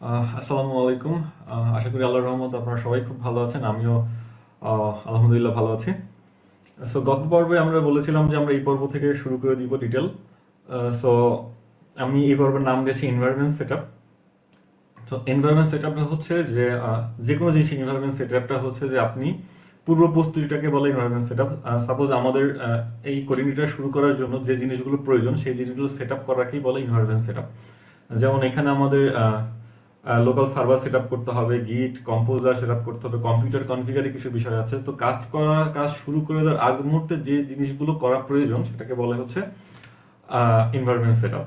আসসালামু আলাইকুম। আশা করি আল্লাহর রহমত আপনারা সবাই খুব ভালো আছেন। আমিও আলহামদুলিল্লাহ ভালো আছি। সো গত পর্বে আমরা বলেছিলাম যে আমরা এই পর্ব থেকে শুরু করে দিব ডিটেল। সো আমি এই পর্বের নাম দিয়েছি এনভায়রনমেন্ট সেটআপ। তো এনভায়রনমেন্ট সেটআপটা হচ্ছে যে যে কোনো জিনিস এনভায়রনমেন্ট সেটআপটা হচ্ছে যে আপনি পূর্ব প্রস্তুতিটাকে বলে এনভায়রনমেন্ট সেটআপ। সাপোজ আমাদের এই কোডিংটা শুরু করার জন্য যে জিনিসগুলো প্রয়োজন সেই জিনিসগুলো সেটআপ করাকেই বলে এনভায়রনমেন্ট সেটআপ। যেমন এখানে আমাদের লোকাল সার্ভার সেট আপ করতে হবে, গিট কম্পোজার সেট আপ করতে হবে, কম্পিউটার কনফিগারে কিছু বিষয় আছে। তো কাজ শুরু করে দেওয়ার আগ মুহূর্তে যে জিনিসগুলো করা প্রয়োজন সেটাকে বলে হচ্ছে এনভায়রনমেন্ট সেট আপ।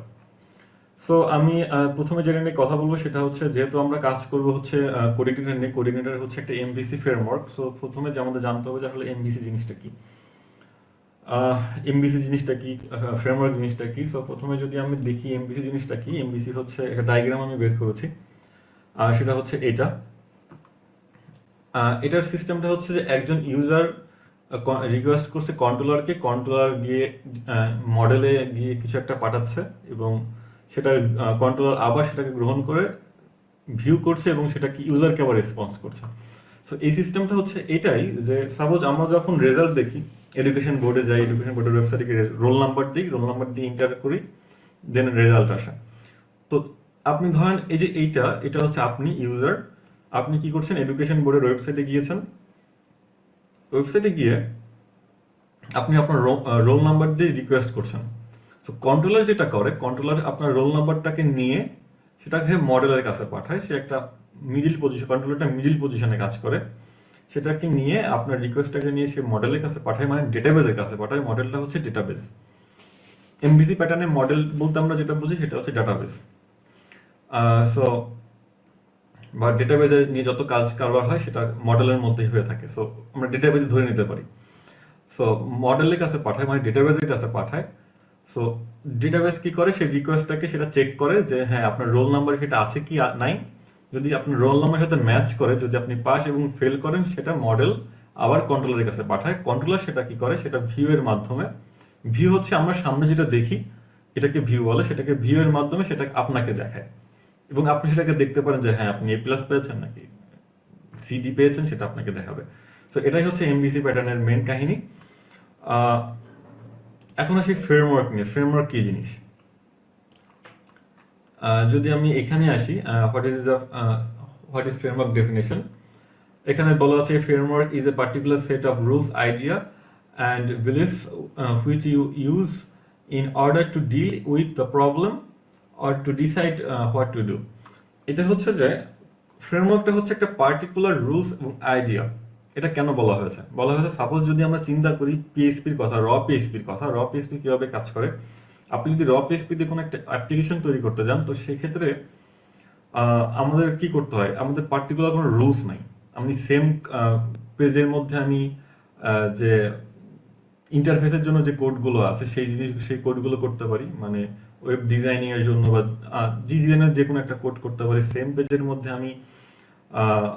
সো আমি প্রথমে যেটা নিয়ে কথা বলবো সেটা হচ্ছে, যেহেতু আমরা কাজ করব হচ্ছে কোঅর্ডিনেটর নিয়ে। কোঅর্ডিনেটর হচ্ছে একটা এমভিসি ফ্রেমওয়ার্ক। সো প্রথমে যে আমাদের জানতে হবে যে আসলে এমভিসি জিনিসটা কি, এমবিসি জিনিসটা কি, ফ্রেমওয়ার্ক জিনিসটা কি। সো প্রথমে যদি আমি দেখি এমবিসি জিনিসটা কি, এমবিসি হচ্ছে একটা ডায়াগ্রাম আমি বের করেছি। আর সেটা হচ্ছে এটা। এটার সিস্টেমটা হচ্ছে যে একজন ইউজার রিকোয়েস্ট করছে কন্ট্রোলারকে, কন্ট্রোলার গিয়ে মডেলে গিয়ে কিছু একটা পাঠাচ্ছে এবং সেটা কন্ট্রোলার আবার সেটাকে গ্রহণ করে ভিউ করছে এবং সেটাকে ইউজারকে আবার রেসপন্স করছে। সো এই সিস্টেমটা হচ্ছে এটাই যে সাপোজ আমরা যখন রেজাল্ট দেখি, এডুকেশন বোর্ডে যাই, এডুকেশন বোর্ডের ওয়েবসাইটে রোল নাম্বার দিই, রোল নাম্বার দিয়ে ইন্টার করি, দেন রেজাল্ট আসে। তো আপনি ধরেন এই যে এটা হচ্ছে আপনি ইউজার, আপনি কি করছেন, এডুকেশন বোর্ডের ওয়েবসাইটে গিয়েছেন। ওয়েবসাইটে গিয়ে আপনি আপনার রোল নাম্বার দিয়ে রিকোয়েস্ট করছেন। সো কন্ট্রোলার যেটা করে, কন্ট্রোলার আপনার রোল নাম্বারটাকে নিয়ে সেটাকে মডেলের কাছে পাঠায়। সে একটা মিডিল পজিশন, কন্ট্রোলারটা মিডিল পজিশনে কাজ করে। সেটাকে নিয়ে আপনার রিকোয়েস্টটাকে নিয়ে সে মডেলের কাছে পাঠায়, মানে ডেটাবেসের কাছে পাঠায়। মডেলটা হচ্ছে ডেটাবেস। এমবিসি প্যাটার্নে মডেল বলতে আমরা যেটা বুঝি সেটা হচ্ছে ডাটাবেস। সো বা ডেটাবেজে নিয়ে যত কাজ কারবার হয় সেটা মডেলের মধ্যেই হয়ে থাকে। সো আমরা ডেটাবেজ ধরে নিতে পারি। সো মডেলের কাছে পাঠায়, মানে ডেটাবেজের কাছে পাঠায়। সো ডেটাবেস কি করে, সেই রিকোয়েস্টটাকে সেটা চেক করে যে হ্যাঁ আপনার রোল নাম্বার সেটা আছে কি নাই। যদি আপনার রোল নাম্বার সাথে ম্যাচ করে, যদি আপনি পাস এবং ফেল করেন, সেটা মডেল আবার কন্ট্রোলারের কাছে পাঠায়। কন্ট্রোলার সেটা কি করে, সেটা ভিউ এর মাধ্যমে, ভিউ হচ্ছে আমরা সামনে যেটা দেখি এটাকে ভিউ বলে, সেটাকে ভিউ এর মাধ্যমে সেটা আপনাকে দেখায় এবং আপনি সেটাকে দেখতে পারেন যে হ্যাঁ আপনি এ প্লাস পেয়েছেন নাকি সিডি পেয়েছেন, সেটা আপনাকে দেখাবে। সো এটাই হচ্ছে এমবিসি প্যাটার্নের মেন কাহিনী। আহ, এখন আসি ফ্রেমওয়ার্ক নিয়ে। ফ্রেমওয়ার্ক কি জিনিস, যদি আমি এখানে আসি, হোয়াট ইজ ফ্রেমওয়ার্ক ডেফিনেশন। এখানে বলা আছে framework is a particular set of rules, idea and beliefs which you use in order to deal with the problem or to decide what to do. এটা হচ্ছে যে ফ্রেমওয়ার্কটা হচ্ছে একটা পার্টিকুলার রুলস এবং idea. এটা কেন বলা হয়েছে, সাপোজ যদি আমরা চিন্তা করি পিএইচপির কথা, র পিএইচপি কিভাবে কাজ করে। আপনি যদি র পিএইচপি দিয়ে কোনো একটা অ্যাপ্লিকেশন তৈরি করতে যান, তো সেক্ষেত্রে আমাদের কি করতে হয়, আমাদের পার্টিকুলার কোনো রুলস নাই। আমি সেম পেজের মধ্যে আমি যে ইন্টারফেসের জন্য যে কোডগুলো আছে সেই কোডগুলো করতে পারি, মানে ওয়েব ডিজাইনিং এর জন্য বা ডিজাইনের যে কোনো একটা কোড করতে পারি। সেম পেজের মধ্যে আমি আহ,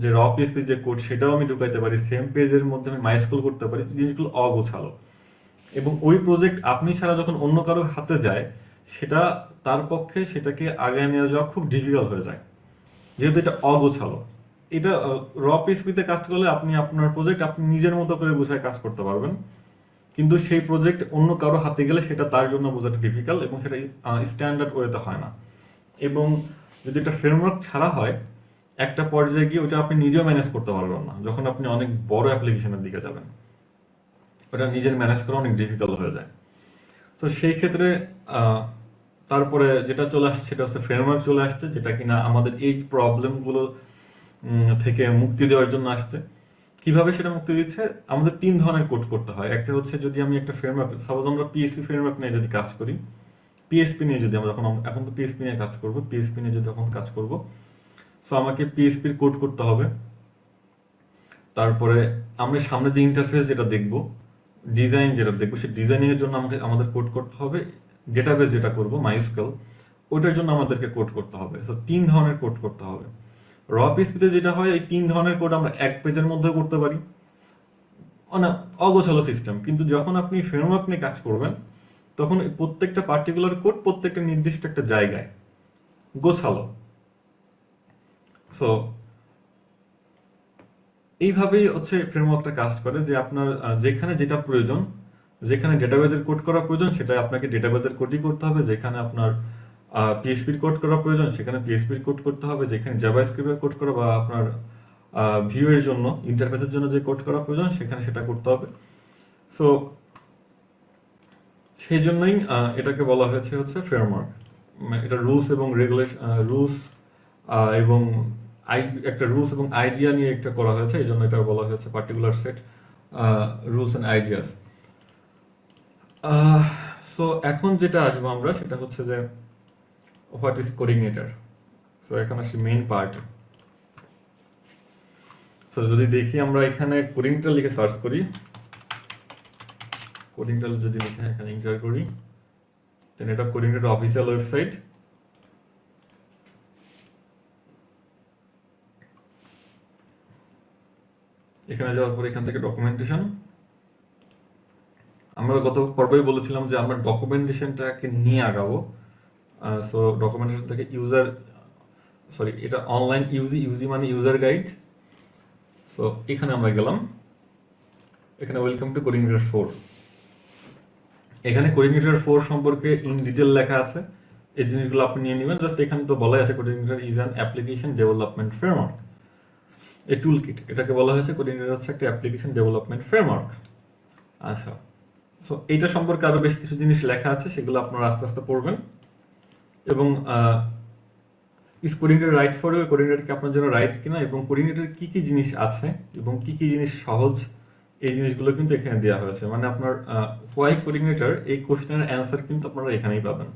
যে র পিএসপি যে কোড সেটাও আমি ঢুকাইতে পারি। সেম পেজের মধ্যে আমি মাইস্কুল করতে পারি। জিনিসগুলো অগোছালো এবং ওই প্রজেক্ট আপনি ছাড়া যখন অন্য কারো হাতে যায়, সেটা তার পক্ষে সেটাকে আগে নিয়ে যাওয়া খুব ডিফিকাল্ট হয়ে যায়, যেহেতু এটা অগোছালো। এটা র পিএসপিতে কাজ করলে আপনি আপনার প্রজেক্ট আপনি নিজের মতো করে গুছায় কাজ করতে পারবেন, কিন্তু সেই প্রজেক্ট অন্য কারো হাতে গেলে সেটা তার জন্য বোঝাটা ডিফিকাল্ট এবং সেটা স্ট্যান্ডার্ড ওয়েতে হয় না। এবং যদি একটা ফ্রেমওয়ার্ক ছাড়া হয়, একটা পর্যায়ে গিয়ে ওটা আপনি নিজেও ম্যানেজ করতে পারবেন না। যখন আপনি অনেক বড় অ্যাপ্লিকেশনের দিকে যাবেন, ওটা নিজের ম্যানেজ করা অনেক ডিফিকাল্ট হয়ে যায়। তো সেই ক্ষেত্রে আহ, তারপরে যেটা চলে আসছে সেটা হচ্ছে ফ্রেমওয়ার্ক চলে আসছে, যেটা কিনা আমাদের এই প্রবলেমগুলো থেকে মুক্তি দেওয়ার জন্য আসছে। কিভাবে সেটা মুক্তি দিচ্ছে, আমাদের তিন ধরনের কোড করতে হয়। একটা হচ্ছে যদি আমি একটা ফ্রেমওয়ার্ক, সাপোজ আমরা পিএসপি ফ্রেমওয়ার্ক নিয়ে যদি কাজ করি, পিএসপি নিয়ে যদি আমরা এখন তো পিএসপি নিয়ে কাজ করবো, পিএসপি নিয়ে যদি তখন কাজ করবো, সো আমাকে পিএসপির কোড করতে হবে। তারপরে আমরা সামনে যে ইন্টারফেস যেটা দেখবো, ডিজাইন যেটা দেখবো, সেই ডিজাইনিংয়ের জন্য আমাদের কোড করতে হবে। ডেটাবেস যেটা করবো মাইস্কেল, ওইটার জন্য আমাদেরকে কোড করতে হবে। সো তিন ধরনের কোড করতে হবে। র পিএসপিতে যেটা হয়, এই তিন ধরনের কোড আমরা এক পেজের মধ্যে করতে পারি, মানে অগোছালো সিস্টেম। কিন্তু যখন আপনি ফ্রেমওয়ার্ক নিয়ে কাজ করবেন, তখন এই প্রত্যেকটা পার্টিকুলার কোড প্রত্যেকটা নির্দিষ্ট একটা জায়গায় গোছালো, সো এইভাবেই হচ্ছে ফ্রেমওয়ার্কটা কাজ করে যে আপনার যেখানে যেটা প্রয়োজন, যেখানে ডেটাবেজের কোড করা প্রয়োজন সেটা আপনাকে ডেটাবেজের কোডই করতে হবে, যেখানে আপনার পিএইচপির কোড করা প্রয়োজন সেখানে পিএইচপির কোড করতে হবে, যেখানে জাভাস্ক্রিপ্টের কোড করা বা আপনার ভিউ এর জন্য ইন্টারফেসের জন্য যে কোড করা প্রয়োজন সেখানে সেটা করতে হবে। সো সেই জন্যই এটাকে বলা হয়েছে হচ্ছে ফ্রেমওয়ার্ক। এটা রুলস এবং রেগুলেশন, রুলস এবং একটা রুলস এবং আইডিয়া নিয়ে একটা করা হয়েছে, এই জন্য এটা বলা হয়েছে particular set rules and ideas. So এখন যেটা আসবো আমরা সেটা হচ্ছে যে হোয়াট ইজ কোঅর্ডিনেটর। সো এখন আসি মেইন পার্ট। সো যদি দেখি আমরা এখানে কোঅর্ডিনেটর লিখে সার্চ করি, কোঅর্ডিনেটর যদি লিখে এখানে এন্টার করি, দেন এটা কোঅর্ডিনেটর অফিসিয়াল ওয়েবসাইট। এখানে যাওয়ার পর এখান থেকে ডকুমেন্টেশন। আমরা গত পর্বেই বলেছিলাম যে আমরা ডকুমেন্টেশনটাকে নিয়ে আগাবো। সো ডকুমেন্টেশন থেকে এটা অনলাইন ইউজি মানে ইউজার গাইড। সো এখানে আমরা গেলাম, এখানে ওয়েলকাম টু কোঅর্ডিনেটর 4। এখানে কোঅর্ডিনেটর 4 সম্পর্কে ইন ডিটেল লেখা আছে, এই জিনিসগুলো আপনি নিয়ে নেবেন। জাস্ট এখানে তো বলাই আছে coordinator is an application development framework, A tool kit, এটাকে বলা হয়েছে কোঅর্ডিনেটর হচ্ছে একটা অ্যাপ্লিকেশন ডেভেলপমেন্ট ফ্রেমওয়ার্ক। আচ্ছা, সো এইটা সম্পর্কে আরো বেশ কিছু জিনিস লেখা আছে, সেগুলো আপনারা আস্তে আস্তে পড়বেন। এবং is coordinator right for you, coordinator কি আপনার জন্য রাইট কিনা, এবং কোঅর্ডিনেটর কি কি জিনিস আছে এবং কি কি জিনিস সহজ, এই জিনিসগুলো কিন্তু এখানে দেওয়া হয়েছে। মানে আপনার হোয়াই কোঅর্ডিনেটর এই কোশ্চেনের অ্যান্সার কিন্তু আপনারা এখানেই পাবেন।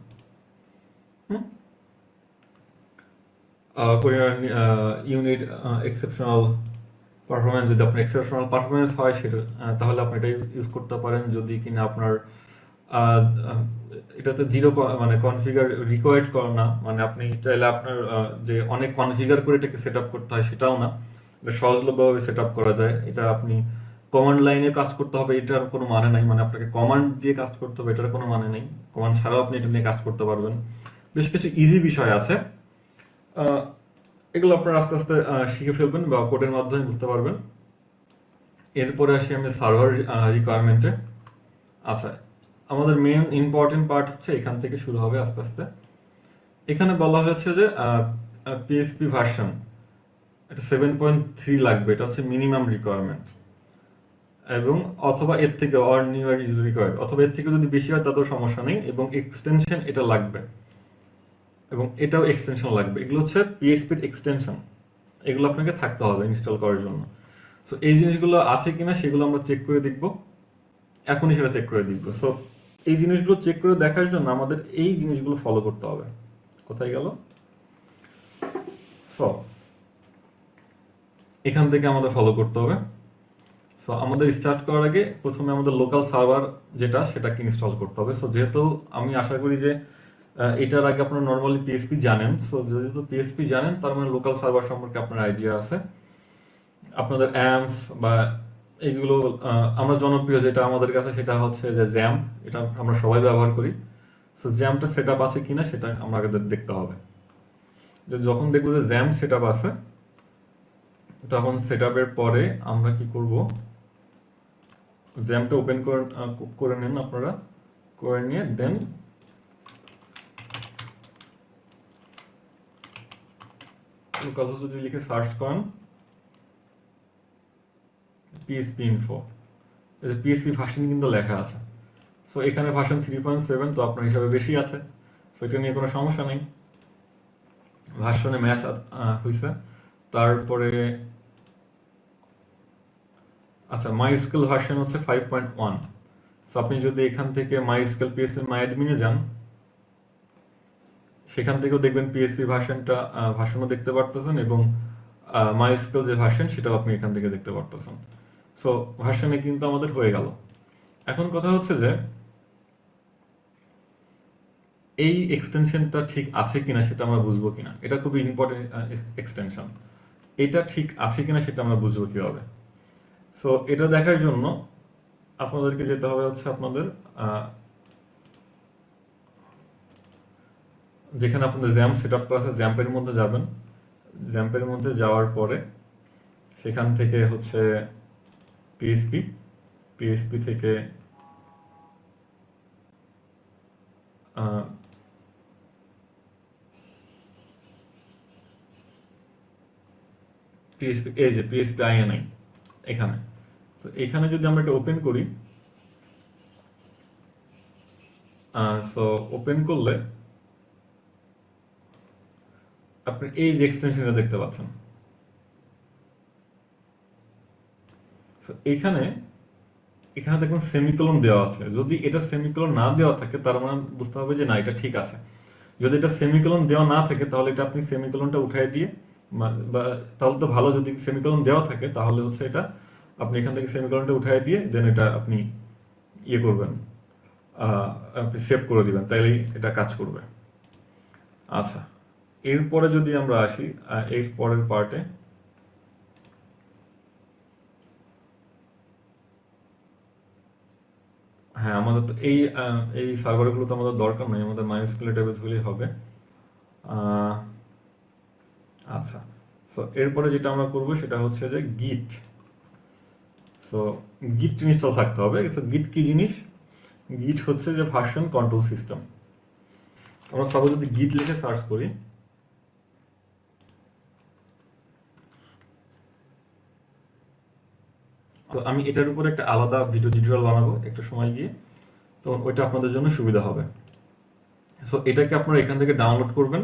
ইউনিট এক্সেপশনাল পারফরমেন্স, যদি আপনার এক্সেপশনাল পারফরমেন্স হয় সেটা তাহলে আপনি এটা ইউজ করতে পারেন। যদি কিনা আপনার এটাতে জিরো মানে কনফিগার রিকোয়ার্ড করে না, মানে আপনি চাইলে আপনার যে অনেক কনফিগার করে এটাকে সেট আপ করতে হয় সেটাও না, এটা সহজলভ্যভাবে সেট আপ করা যায়। এটা আপনি কমান্ড লাইনে কাজ করতে হবে এটার কোনো মানে নাই, মানে আপনাকে কমান্ড দিয়ে কাজ করতে হবে এটার কোনো মানে নেই, কমান্ড ছাড়াও আপনি এটা নিয়ে কাজ করতে পারবেন। বেশ কিছু ইজি বিষয় আছে, এগুলো আপনারা আস্তে আস্তে শিখে ফেলবেন বা কোডের মাধ্যমে বুঝতে পারবেন। এরপরে আসি আমি সার্ভার রিকোয়ারমেন্টে। আচ্ছা, আমাদের মেইন ইম্পর্টেন্ট পার্ট হচ্ছে এখান থেকে শুরু হবে আস্তে আস্তে। এখানে বলা হয়েছে যে পিএইচপি ভার্সন এটা 7.3 লাগবে, এটা হচ্ছে মিনিমাম রিকোয়ারমেন্ট, এবং অথবা এর থেকে অর নিউয়ার ইজ রিকোয়ার্ড, অথবা এর থেকে যদি বেশি হয় তাতেও সমস্যা নেই, এবং এক্সটেনশন এটা লাগবে, এবং এটাও এক্সটেনশন লাগবে। এগুলো হচ্ছে পিএইচপির এক্সটেনশন, এগুলো আপনাকে থাকতে হবে ইনস্টল করার জন্য। সো এই জিনিসগুলো আছে কিনা সেগুলো আমরা চেক করে দেখব, এখনই সেটা চেক করে দেখব। সো এই জিনিসগুলো চেক করে দেখার জন্য আমাদের এই জিনিসগুলো ফলো করতে হবে। কোথায় গেল? সো এখান থেকে আমাদের ফলো করতে হবে। সো আমাদের স্টার্ট করার আগে প্রথমে আমাদের লোকাল সার্ভার যেটা সেটাকে ইনস্টল করতে হবে। সো যেহেতু আমি আশা করি যে এটার আগে আপনারা নর্মালি পিএসপি জানেন, সো যেহেতু পিএসপি জানেন তার মানে লোকাল সার্ভার সম্পর্কে আপনার আইডিয়া আছে। আপনাদের অ্যামস বা এইগুলো আমরা জনপ্রিয় যেটা আমাদের কাছে সেটা হচ্ছে যে জ্যাম, এটা আমরা সবাই ব্যবহার করি। সো জ্যামটা সেট আপ আছে কিনা সেটা আমরা আগে দেখতে হবে। যে যখন দেখবো যে জ্যাম সেট আপ আছে, তখন সেট আপের পরে আমরা কি করব, জ্যামটা ওপেন করে নেন আপনারা, করে নিয়ে দেন লোকাল হোস্ট যদি লিখে সার্চ করেন পিএসপি ইনফো, এই যে পিএসপি ভার্সন কিন্তু লেখা আছে। সো এখানে ভার্সন 3.7, তো আপনার হিসাবে বেশি আছে, সো এটা নিয়ে কোনো সমস্যা নেই, ভার্সনে ম্যাচ হয়েছে। তারপরে আচ্ছা, মাইস্কেল ভার্সন হচ্ছে 5.1। সো আপনি যদি এখান থেকে মাইস্কেল পিএসপি মাই অ্যাডমিনে যান, সেখান থেকেও দেখবেন পিএসপি ভার্সনও দেখতে পারতেছেন, এবং মাইস্কেল যে ভার্সন সেটাও আপনি এখান থেকে দেখতে পারতেছেন। সো ভার্সনে কিন্তু আমাদের হয়ে গেল। এখন কথা হচ্ছে যে এই এক্সটেনশনটা ঠিক আছে কিনা সেটা আমরা বুঝবো কিনা, এটা খুবই ইম্পর্টেন্ট এক্সটেনশন, এটা ঠিক আছে কিনা সেটা আমরা বুঝবো কিভাবে। সো এটা দেখার জন্য আপনাদেরকে যেতে হবে হচ্ছে আপনাদের যেখানে আপনাদের জ্যাম সেট আপ করা আছে জ্যাম্পের মধ্যে যাবেন, জ্যাম্পের মধ্যে যাওয়ার পরে সেখান থেকে হচ্ছে পিএসপি, পিএসপি থেকে পিএসপি, এই যে পিএসপি আইএনআই এখানে। তো এখানে যদি আমরা এটা ওপেন করি, সো ওপেন করলে আপনি এই যে এক্সটেনশনটা দেখতে পাচ্ছেন। তো এখানে এখানে দেখুন সেমিকোলন দেওয়া আছে। যদি এটা সেমিকোলন না দেওয়া থাকে তার মানে বুঝতে হবে যে না এটা ঠিক আছে। যদি এটা সেমিকোলন দেওয়া না থাকে তাহলে এটা আপনি সেমিকোলনটা উঠাই দিয়ে বা তাহলে তো ভালো। যদি সেমিকোলন দেওয়া থাকে তাহলে হচ্ছে এটা আপনি এখান থেকে সেমিকোলনটা উঠাই দিয়ে দেন এটা আপনি ইয়ে করবেন, আপনি সেভ করে দিবেন, তাইলেই এটা কাজ করবে। আচ্ছা, এরপরে যদি আমরা আসি এর পরের পার্টে, হ্যাঁ আমাদের তো এই সার্ভারগুলো তো আমাদের দরকার নেই, আমাদের মাইস্কুল ডেটাবেসগুলোই হবে। আচ্ছা, সো এরপরে যেটা আমরা করব সেটা হচ্ছে যে গিট। সো গিট ইনস্টল থাকতে হবে। সো গিট কি জিনিস? গিট হচ্ছে যে ভার্সন কন্ট্রোল সিস্টেম। আমরা সবাই যদি গিট লিখে সার্চ করি, তো আমি এটার উপর একটা আলাদা ভিডিও টিউটোরিয়াল বানাবো একটু সময় গিয়ে, তো ওইটা আপনাদের জন্য সুবিধা হবে। সো এটাকে আপনারা এখান থেকে ডাউনলোড করবেন,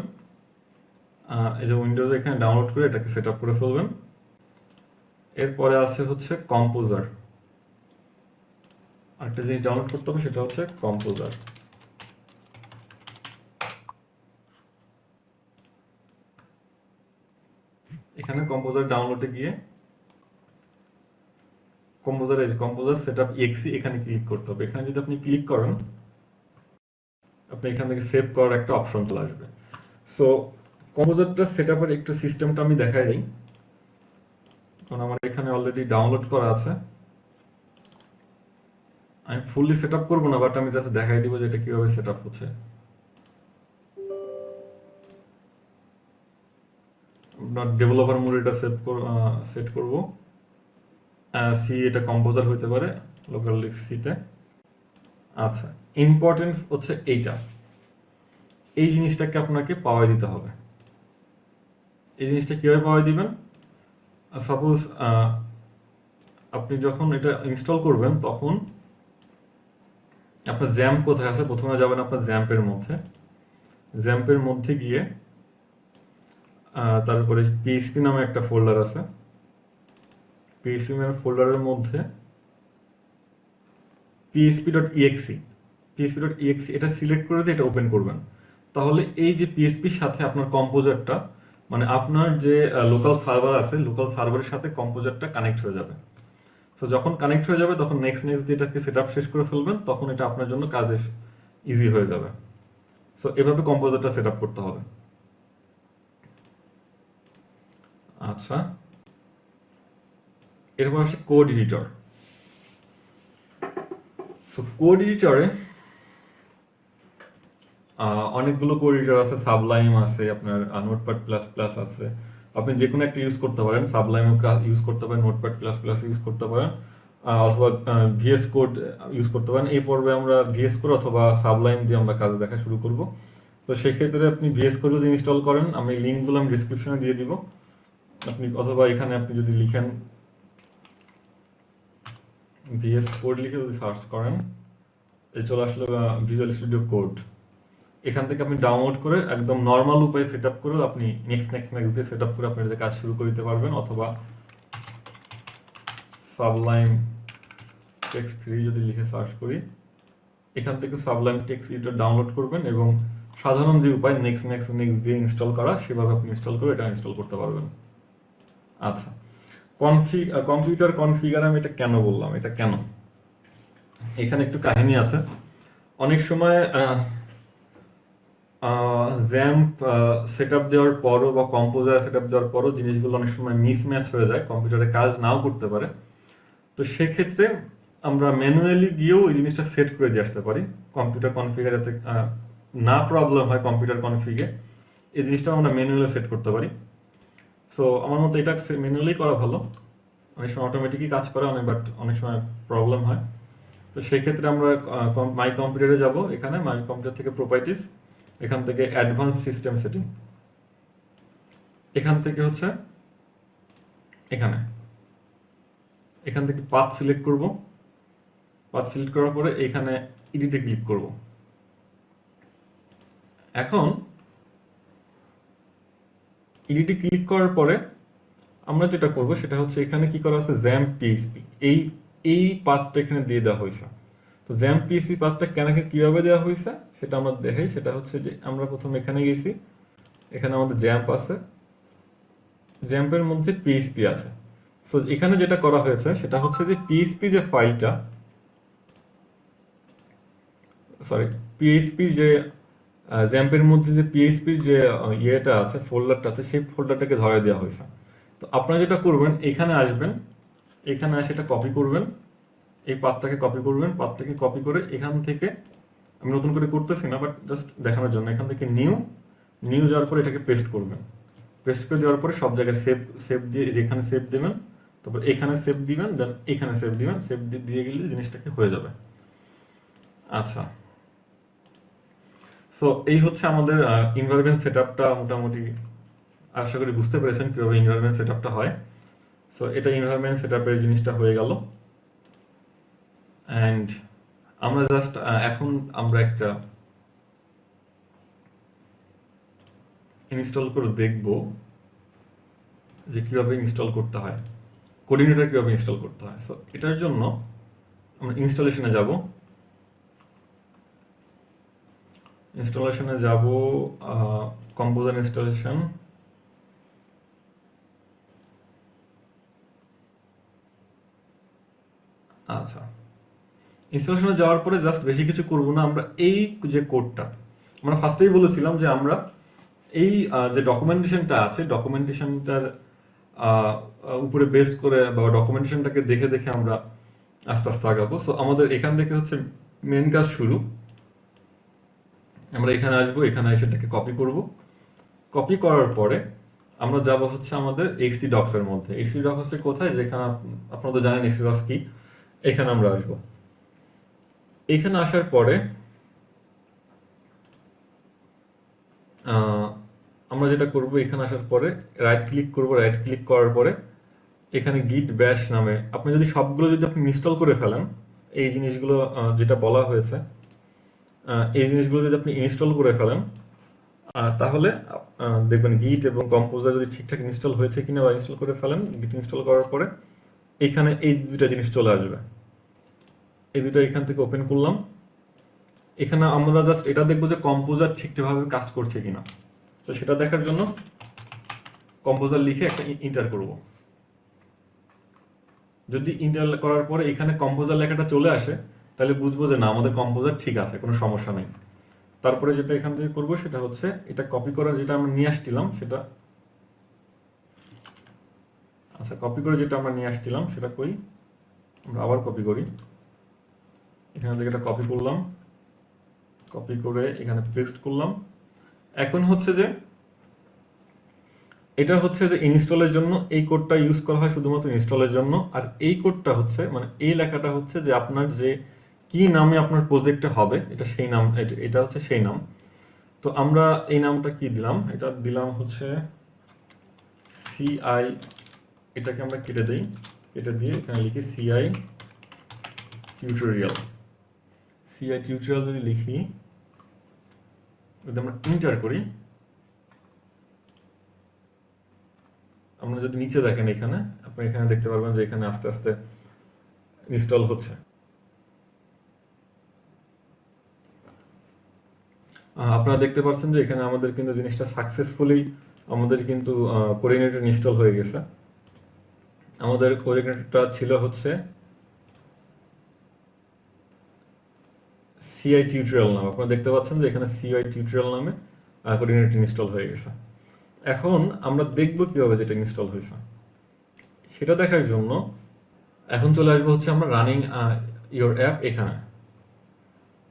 এই যে উইন্ডোজে এখানে ডাউনলোড করে এটাকে সেট আপ করে ফেলবেন। এরপরে আছে হচ্ছে কম্পোজার। আরেকটা জিনিস ডাউনলোড করতে হবে সেটা হচ্ছে কম্পোজার। এখানে কম্পোজার ডাউনলোডে গিয়ে কম্পোজার সেটআপ এক্সি এখানে ক্লিক করতে হবে। এখানে যদি আপনি ক্লিক করেন আপনি এখান থেকে সেভ করার একটা অপশন চলে আসবে। সো কম্পোজারটা সেটআপের একটু সিস্টেমটা আমি দেখাই দিই, কারণ আমার এখানে অলরেডি ডাউনলোড করা আছে। আমি ফুললি সেটআপ করবো না, বাট আমি জাস্ট দেখাই দিব যে এটা কিভাবে সেটআপ হচ্ছে। আপনার ডেভেলপার মোড এটা সেট করব। সি এটা কম্পোজার হইতে পারে, লোকাল সিতে। আচ্ছা, ইম্পর্টেন্ট হচ্ছে এইটা, এই জিনিসটাকে আপনাকে পাওয়াই দিতে হবে। এই জিনিসটা কীভাবে পাওয়াই দিবেন? সাপোজ আপনি যখন এটা ইনস্টল করবেন তখন আপনার জ্যাম্প কোথায় আছে, প্রথমে যাবেন আপনার জ্যাম্পের মধ্যে গিয়ে তারপরে পিএইচপি নামে একটা ফোল্ডার আছে। পিএইচপি নামে ফোল্ডারের মধ্যে php.exe এটা সিলেক্ট করে দিয়ে এটা ওপেন করবেন। তাহলে এই যে পিএইচপির সাথে আপনার কম্পোজারটা, মানে আপনার যে লোকাল সার্ভার আছে, লোকাল সার্ভারের সাথে কম্পোজারটা কানেক্ট হয়ে যাবে। সো যখন কানেক্ট হয়ে যাবে তখন নেক্সট যেটাকে সেট আপ শেষ করে ফেলবেন, তখন এটা আপনার জন্য কাজে ইজি হয়ে যাবে। সো এভাবে কম্পোজারটা সেট আপ করতে হবে। আচ্ছা, এরপর আসছে কোড এডিটর। সো কোড এডিটরে অনেকগুলো কোড এডিটর আছে, সাবলাইম আছে, আপনার নোটপ্যাড প্লাস প্লাস আছে। আপনি যে কোনো একটা ইউজ করতে পারেন, সাবলাইমও ইউজ করতে পারেন, নোটপ্যাড প্লাস প্লাস ইউজ করতে পারেন, অথবা ভিএস কোড ইউজ করতে পারেন। এই পর্বে আমরা ভিএস কোড অথবা সাবলাইম দিয়ে আমরা কাজ দেখা শুরু করব। তো সেক্ষেত্রে আপনি ভিএস কোড যদি ইনস্টল করেন, আমি লিঙ্কগুলো আমি ডিসক্রিপশনে দিয়ে দিব। আপনি অথবা এখানে আপনি যদি লিখেন ভিএস কোড লিখে যদি সার্চ করেন, এই চলে আসলো ভিজুয়াল স্টুডিও কোড। এখান থেকে আপনি ডাউনলোড করে একদম নর্মাল উপায়ে সেট আপ করে আপনি নেক্সট দিয়ে সেট আপ করে আপনি এটাতে কাজ শুরু করে দিতে পারবেন। অথবা সাবলাইম টেক্সট 3 যদি লিখে সার্চ করি, এখান থেকে সাবলাইম টেক্সট এডিটর ডাউনলোড করবেন এবং সাধারণ যে উপায় নেক্সট দিয়ে ইনস্টল করা, সেভাবে আপনি ইনস্টল করে এটা ইনস্টল করতে পারবেন। আচ্ছা, কম্পিউটার কনফিগার আমি এটা কেন বললাম, এটা কেন, এখানে একটু কাহিনী আছে। অনেক সময় জ্যাম্প সেট আপ দেওয়ার পরও বা কম্পোজার সেট আপ দেওয়ার পরও জিনিসগুলো অনেক সময় মিসম্যাচ হয়ে যায়, কম্পিউটারে কাজ নাও করতে পারে। তো সেক্ষেত্রে আমরা ম্যানুয়ালি গিয়েও এই জিনিসটা সেট করে দিয়ে আসতে পারি। কম্পিউটার কনফিগার যাতে না প্রবলেম হয় কম্পিউটার কনফিগে, এই জিনিসটা আমরা ম্যানুয়ালি সেট করতে পারি। সো আমার মতে এটা ম্যানুয়ালি করা ভালো, অনেক সময় অটোমেটিকই কাজ করে বাট অনেক সময় প্রবলেম হয়। তো সেই ক্ষেত্রে আমরা মাই কম্পিউটারে যাব, এখানে মাই কম্পিউটার থেকে প্রপার্টিস, এখান থেকে অ্যাডভান্স সিস্টেম সেটিং, এখান থেকে হচ্ছে এখান থেকে পাথ সিলেক্ট করব। পাথ সিলেক্ট করার পরে এখানে এডিটে ক্লিক করব। এখন এডিটে ক্লিক করার পরে আমরা যেটা করব সেটা হচ্ছে এখানে কি করা আছে, জ্যাম্প পিএইচপি, এই পাথটা এখানে দিয়ে দেওয়া হয়েছে। তো জ্যাম্প পিএইচপি পাথটা কিভাবে দেওয়া হয়েছে সেটা আমরা দেখাই। সেটা হচ্ছে যে আমরা প্রথমে এখানে গেছি, এখানে আমাদের জ্যাম্প আছে, জ্যাম্পের মধ্যে পিএইচপি আছে। সো এখানে যেটা করা হয়েছে সেটা হচ্ছে যে পিএইচপি যে ফাইলটা, পিএইচপি যে জ্যাম্পের মধ্যে যে পিএইচপির যে ইয়েটা আছে, ফোল্ডারটা আছে, সেই ফোল্ডারটাকে ধরে দেওয়া হয়েছে। তো আপনারা যেটা করবেন, এখানে আসবেন, এখানে এসে এটা কপি করবেন, এই পাথটাকে কপি করবেন, পাথটাকে কপি করে এখান থেকে, আমি নতুন করে করতেছি না বাট জাস্ট দেখানোর জন্য, এখান থেকে নিউ যাওয়ার পরে এটাকে পেস্ট করবেন। পেস্ট করে দেওয়ার পরে সব জায়গায় সেভ দিয়ে, যেখানে সেভ দেবেন, তারপর এখানে সেভ দিবেন, দেন এখানে সেভ দিবেন, সেভ দিয়ে গেলে জিনিসটাকে হয়ে যাবে। আচ্ছা, সো এই হচ্ছে আমাদের এনভায়রনমেন্ট সেটআপটা। মোটামুটি আশা করি বুঝতে পেরেছেন কীভাবে এনভায়রনমেন্ট সেটআপটা হয়। সো এটা এনভায়রনমেন্ট সেটআপের জিনিসটা হয়ে গেল। অ্যান্ড আমরা জাস্ট এখন আমরা একটা ইনস্টল করে দেখব যে কীভাবে ইনস্টল করতে হয়, কোঅর্ডিনেটর কীভাবে ইনস্টল করতে হয়। সো এটার জন্য আমরা ইনস্টলেশনে যাব, কম্পোজার ইনস্টলেশন। আচ্ছা, ইনস্টলেশনে যাওয়ার পরে জাস্ট বেশি কিছু করব না, আমরা এই যে কোডটা, আমরা ফার্স্টেই বলেছিলাম যে আমরা এই যে ডকুমেন্টেশনটা আছে, ডকুমেন্টেশনটার উপরে বেস করে বা ডকুমেন্টেশনটাকে দেখে দেখে আমরা আস্তে আস্তে আগাবো। সো আমাদের এখান থেকে হচ্ছে মেন কাজ শুরু। আমরা এখানে আসবো, এখানে এসে এটাকে কপি করব। কপি করার পরে আমরা যাব হচ্ছে আমাদের এইচটি ডক্সের মধ্যে। এইচটি ডক্স কোথায়, যেখানে আপনারা তো জানেন এইচটি ডক্স কি। এখানে আমরা আসবো, এখানে আসার পরে আমরা যেটা করব, এখানে আসার পরে রাইট ক্লিক করব। রাইট ক্লিক করার পরে এখানে গিট ব্যাশ নামে, আপনি যদি সবগুলো যদি আপনি ইনস্টল করে ফেলেন, এই জিনিসগুলো যেটা বলা হয়েছে, এই জিনিসগুলো যদি আপনি ইনস্টল করে ফেলেন, তাহলে দেখবেন গিট এবং কম্পোজার যদি ঠিকঠাক ইনস্টল হয়েছে কিনা, বা ইনস্টল করে ফেলেন, গিট ইনস্টল করার পরে এখানে এই দুইটা জিনিস চলে আসবে। এই দুইটা এখান থেকে ওপেন করলাম। এখানে আমরা জাস্ট এটা দেখবো যে কম্পোজার ঠিকঠাকভাবে কাজ করছে কিনা। তো সেটা দেখার জন্য কম্পোজার লিখে একটা ইন্টার করব। যদি ইন্টার করার পরে এখানে কম্পোজার লেখাটা চলে আসে, তাহলে বুঝবো যে না, আমাদের কম্পোজার ঠিক আছে, কোনো সমস্যা নেই। তারপরে যেটা এখান থেকে করবো সেটা হচ্ছে এটা কপি করা, যেটা আমরা নিয়ে আসছিলাম সেটা, আচ্ছা কপি করে যেটা আমরা নিয়ে আসছিলাম সেটা কই, আমরা আবার কপি করি। এখান থেকে এটা কপি করলাম, কপি করে এখানে পেস্ট করলাম। এখন হচ্ছে যে এটা হচ্ছে যে ইনস্টলের জন্য এই কোডটা ইউজ করা হয় শুধুমাত্র ইনস্টলের জন্য। আর এই কোডটা হচ্ছে, মানে এই লেখাটা হচ্ছে যে আপনার যে কি নামে আপনার প্রজেক্টটা হবে, এটা সেই নাম, এটা হচ্ছে সেই নাম। তো আমরা এই নামটা কি দিলাম, এটা দিলাম হচ্ছে সিআই, এটাকে আমরা কেটে দিই, কেটে দিয়ে এখানে লিখি সিআই টিউটোরিয়াল। সিআই টিউটোরিয়াল যদি লিখি, যদি আমরা ইন্টার করি, আমরা যদি নিচে দেখেন এখানে, আপনি এখানে দেখতে পারবেন যে এখানে আস্তে আস্তে ইনস্টল হচ্ছে। আপনারা দেখতে পাচ্ছেন যে এখানে আমাদের কিন্তু জিনিসটা সাকসেসফুলি আমাদের কিন্তু কোঅর্ডিনেটর ইনস্টল হয়ে গেছে। আমাদের কোঅর্ডিনেটরটা ছিল হচ্ছে সিআই টিউটোরিয়াল নাম। আপনারা দেখতে পাচ্ছেন যে এখানে সিআই টিউটোরিয়াল নামে কোঅর্ডিনেটর ইনস্টল হয়ে গেছে। এখন আমরা দেখব কিভাবে যেটা ইনস্টল হয়েছে সেটা দেখার জন্য এখন চলে আসবো হচ্ছে আমরা রানিং ইওর অ্যাপ এখানে।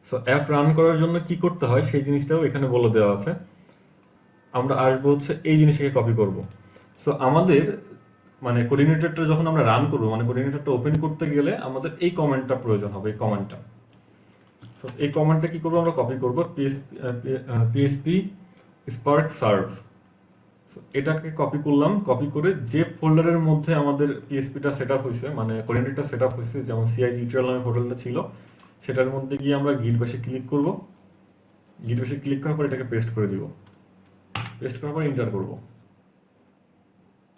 সো অ্যাপ রান করার জন্য কি করতে হয় সেই জিনিসটাও এখানে বলে দেওয়া আছে। আমরা আসবো হচ্ছে এই জিনিসটাকে কপি করব। সো আমাদের মানে কোঅর্ডিনেটরটা যখন আমরা রান করবো, মানে কোঅর্ডিনেটরটা ওপেন করতে গেলে আমাদের এই কমান্ডটা প্রয়োজন হবে, এই কমান্ডটা। সো এই কমান্ডটা কি করবো, আমরা কপি করবো, পিএসপি স্পার্ক সার্ভ। এটাকে কপি করলাম, কপি করে যে ফোল্ডারের মধ্যে আমাদের পিএসপিটা সেট আপ হয়েছে, মানে কোঅর্ডিনেটরটা সেট আপ হয়েছে, যেমন সিআই টিউটোরিয়াল নামে ফোল্ডারটা ছিল, সেটার মধ্যে গিয়ে আমরা গিট বাশে ক্লিক করব। গিট বাশে ক্লিক করার পর এটাকে পেস্ট করে দিব। পেস্ট করার পর ইন্টার করব।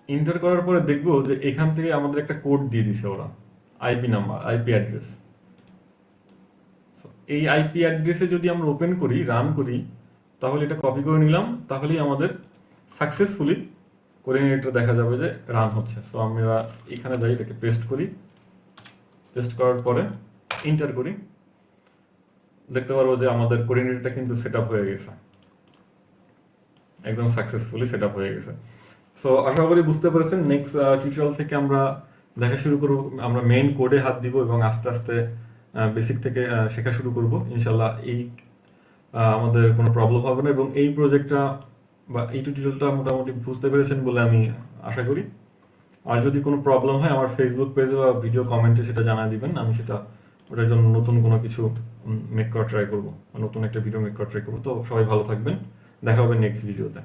ইন্টার করার পরে দেখবো যে এখান থেকে আমাদের একটা কোড দিয়ে দিছে ওরা, আইপি নাম্বার, আইপি অ্যাড্রেস। এই আইপি অ্যাড্রেসে যদি আমরা ওপেন করি, রান করি, তাহলে এটা কপি করে নিলাম, তাহলেই আমাদের সাকসেসফুলি কোঅর্ডিনেটর দেখা যাবে যে রান হচ্ছে। সো আমরা এখানে যাই, এটাকে পেস্ট করি। পেস্ট করার পরে ইন্টার করি, দেখতে পারবো যে আমাদের কোঅর্ডিনেটরটা কিন্তু সেট আপ হয়ে গেছে, একদম সাকসেসফুলি সেট আপ হয়ে গেছে। সো আশা করি বুঝতে পেরেছেন। নেক্সট টিউটোরিয়াল থেকে আমরা দেখা শুরু করব, আমরা মেইন কোডে হাত দিব এবং আস্তে আস্তে বেসিক থেকে শেখা শুরু করব ইনশাল্লাহ। এই আমাদের কোনো প্রবলেম হবে না, এবং এই প্রজেক্টটা বা এই টিউটোরিয়ালটা মোটামুটি বুঝতে পেরেছেন বলে আমি আশা করি। আর যদি কোনো প্রবলেম হয় আমার ফেসবুক পেজে বা ভিডিও কমেন্টে সেটা জানাই দিবেন, আমি সেটা ওটার জন্য নতুন কোনো কিছু মেক করা ট্রাই করবো, নতুন একটা ভিডিও মেক করা ট্রাই করবো। তো সবাই ভালো থাকবেন, দেখা হবে নেক্সট ভিডিওতে।